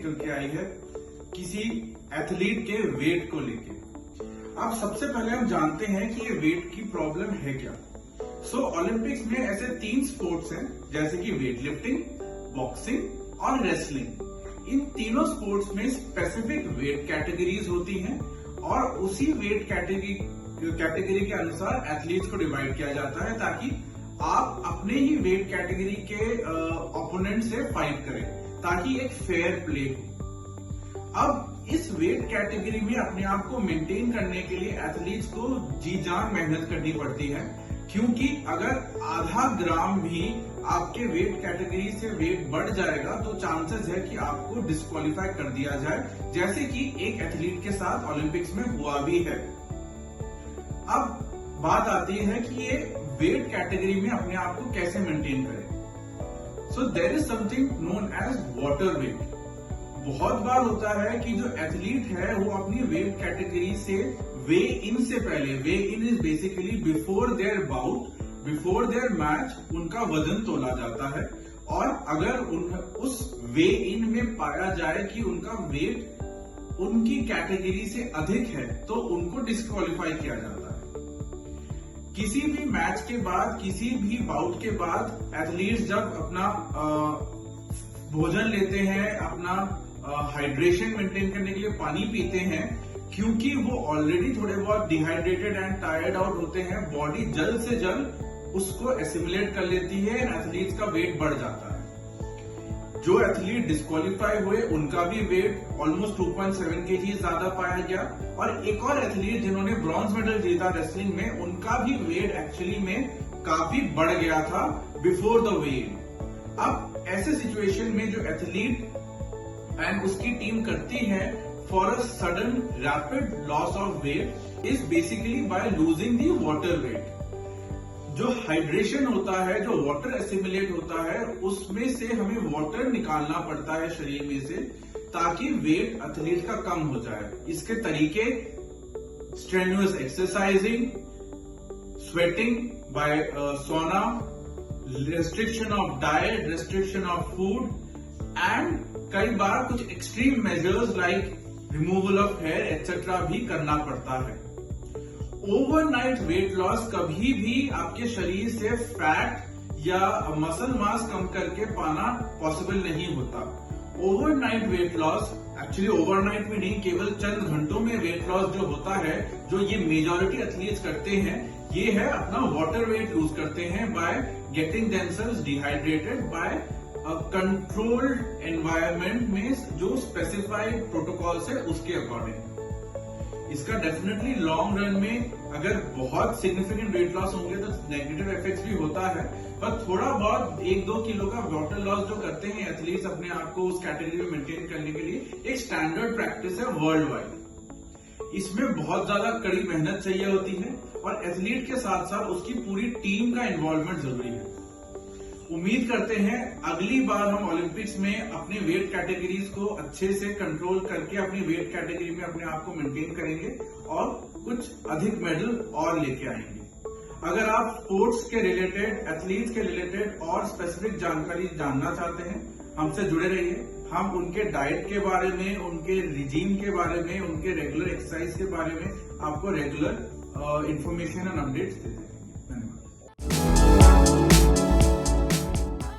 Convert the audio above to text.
निकल के आई है किसी एथलीट के वेट को लेके। अब सबसे पहले हम जानते हैं कि ये वेट की प्रॉब्लम है क्या। ओलंपिक्स में ऐसे 3 स्पोर्ट्स हैं जैसे कि वेट लिफ्टिंग, बॉक्सिंग और रेसलिंग। इन तीनों स्पोर्ट्स में स्पेसिफिक वेट कैटेगरीज होती हैं और उसी वेट कैटेगरी के अनुसार एथलीट्स को डिवाइड किया जाता है ताकि आप अपने ही वेट कैटेगरी के ओपोनेंट से फाइट करें, ताकि एक फेयर प्ले हो। अब इस वेट कैटेगरी में अपने आप को मेंटेन करने के लिए एथलीट्स को जी जान मेहनत करनी पड़ती है, क्योंकि अगर आधा ग्राम भी आपके वेट कैटेगरी से वेट बढ़ जाएगा तो चांसेस है कि आपको डिस्क्वालीफाई कर दिया जाए, जैसे कि एक एथलीट के साथ ओलंपिक्स में हुआ भी है। अब बात आती है कि ये वेट कैटेगरी में अपने आप को कैसे मेंटेन करें। So there is something known as water weight. बहुत बार होता है कि जो एथलीट है वो अपनी वेट कैटेगरी से वे इन से पहले, weigh in is basically before their bout, before their match उनका वजन तोला जाता है, और अगर उस वे इन में पाया जाए कि उनका वेट उनकी कैटेगरी से अधिक है तो उनको डिस्क्वालीफाई किया जाता है। किसी भी मैच के बाद, किसी भी बाउट के बाद एथलीट्स जब अपना भोजन लेते हैं, अपना हाइड्रेशन मेंटेन करने के लिए पानी पीते हैं, क्योंकि वो ऑलरेडी थोड़े बहुत डिहाइड्रेटेड एंड टायर्ड आउट होते हैं, बॉडी जल्द से जल्द उसको एसिमुलेट कर लेती है, एथलीट्स का वेट बढ़ जाता है। जो एथलीट डिस्क्वालीफाई हुए उनका भी वेट ऑलमोस्ट 2.7 kg ज्यादा पाया गया, और एक और एथलीट जिन्होंने ब्रॉन्ज मेडल जीता रेसलिंग में, उनका भी वेट एक्चुअली में काफी बढ़ गया था बिफोर द वेट। अब ऐसे सिचुएशन में जो एथलीट एंड उसकी टीम करती है for a sudden rapid loss of weight is basically by losing the water weight. जो हाइड्रेशन होता है, जो वाटर एसिमुलेट होता है, उसमें से हमें वाटर निकालना पड़ता है शरीर में से, ताकि वेट एथलीट का कम हो जाए। इसके तरीके strenuous exercising, sweating by sauna, restriction of diet, restriction of food, and कई बार कुछ extreme measures like removal of hair etcetera भी करना पड़ता है। ओवरनाइट वेट लॉस कभी भी आपके शरीर से फैट या मसल मास कम करके पाना पॉसिबल नहीं होता। Overnight weight loss actually overnight में नहीं, केवल चंद घंटों में वेट लॉस जो होता है, जो ये मेजॉरिटी एथलीट्स करते हैं, ये है अपना वाटर वेट लूज करते हैं by getting themselves dehydrated by controlled environment में जो स्पेसिफाइड प्रोटोकॉल्स है उसके अकॉर्डिंग। इसका डेफिनेटली लॉन्ग रन में अगर बहुत सिग्निफिकेंट वेट लॉस होंगे तो नेगेटिव इफेक्ट्स भी होता है, पर थोड़ा बहुत 1-2 किलो का वाटर लॉस जो करते हैं एथलीट्स अपने आप को उस कैटेगरी में मेंटेन करने के लिए, एक स्टैंडर्ड प्रैक्टिस है वर्ल्ड वाइड। इसमें बहुत ज्यादा कड़ी मेहनत चाहिए होती है और एथलीट के साथ साथ उसकी पूरी टीम का इन्वॉल्वमेंट जरूरी है। उम्मीद करते हैं अगली बार हम ओलंपिक्स में अपने वेट कैटेगरीज को अच्छे से कंट्रोल करके अपनी वेट कैटेगरी में अपने आप को मेंटेन करेंगे और कुछ अधिक मेडल और लेके आएंगे। अगर आप स्पोर्ट्स के रिलेटेड, एथलीट्स के रिलेटेड और स्पेसिफिक जानकारी जानना चाहते हैं, हमसे जुड़े रहिए। हम उनके डाइट के बारे में, उनके रिजीम के बारे में, उनके रेगुलर एक्सरसाइज के बारे में आपको रेगुलर इंफॉर्मेशन एंड अपडेट्स देते हैं।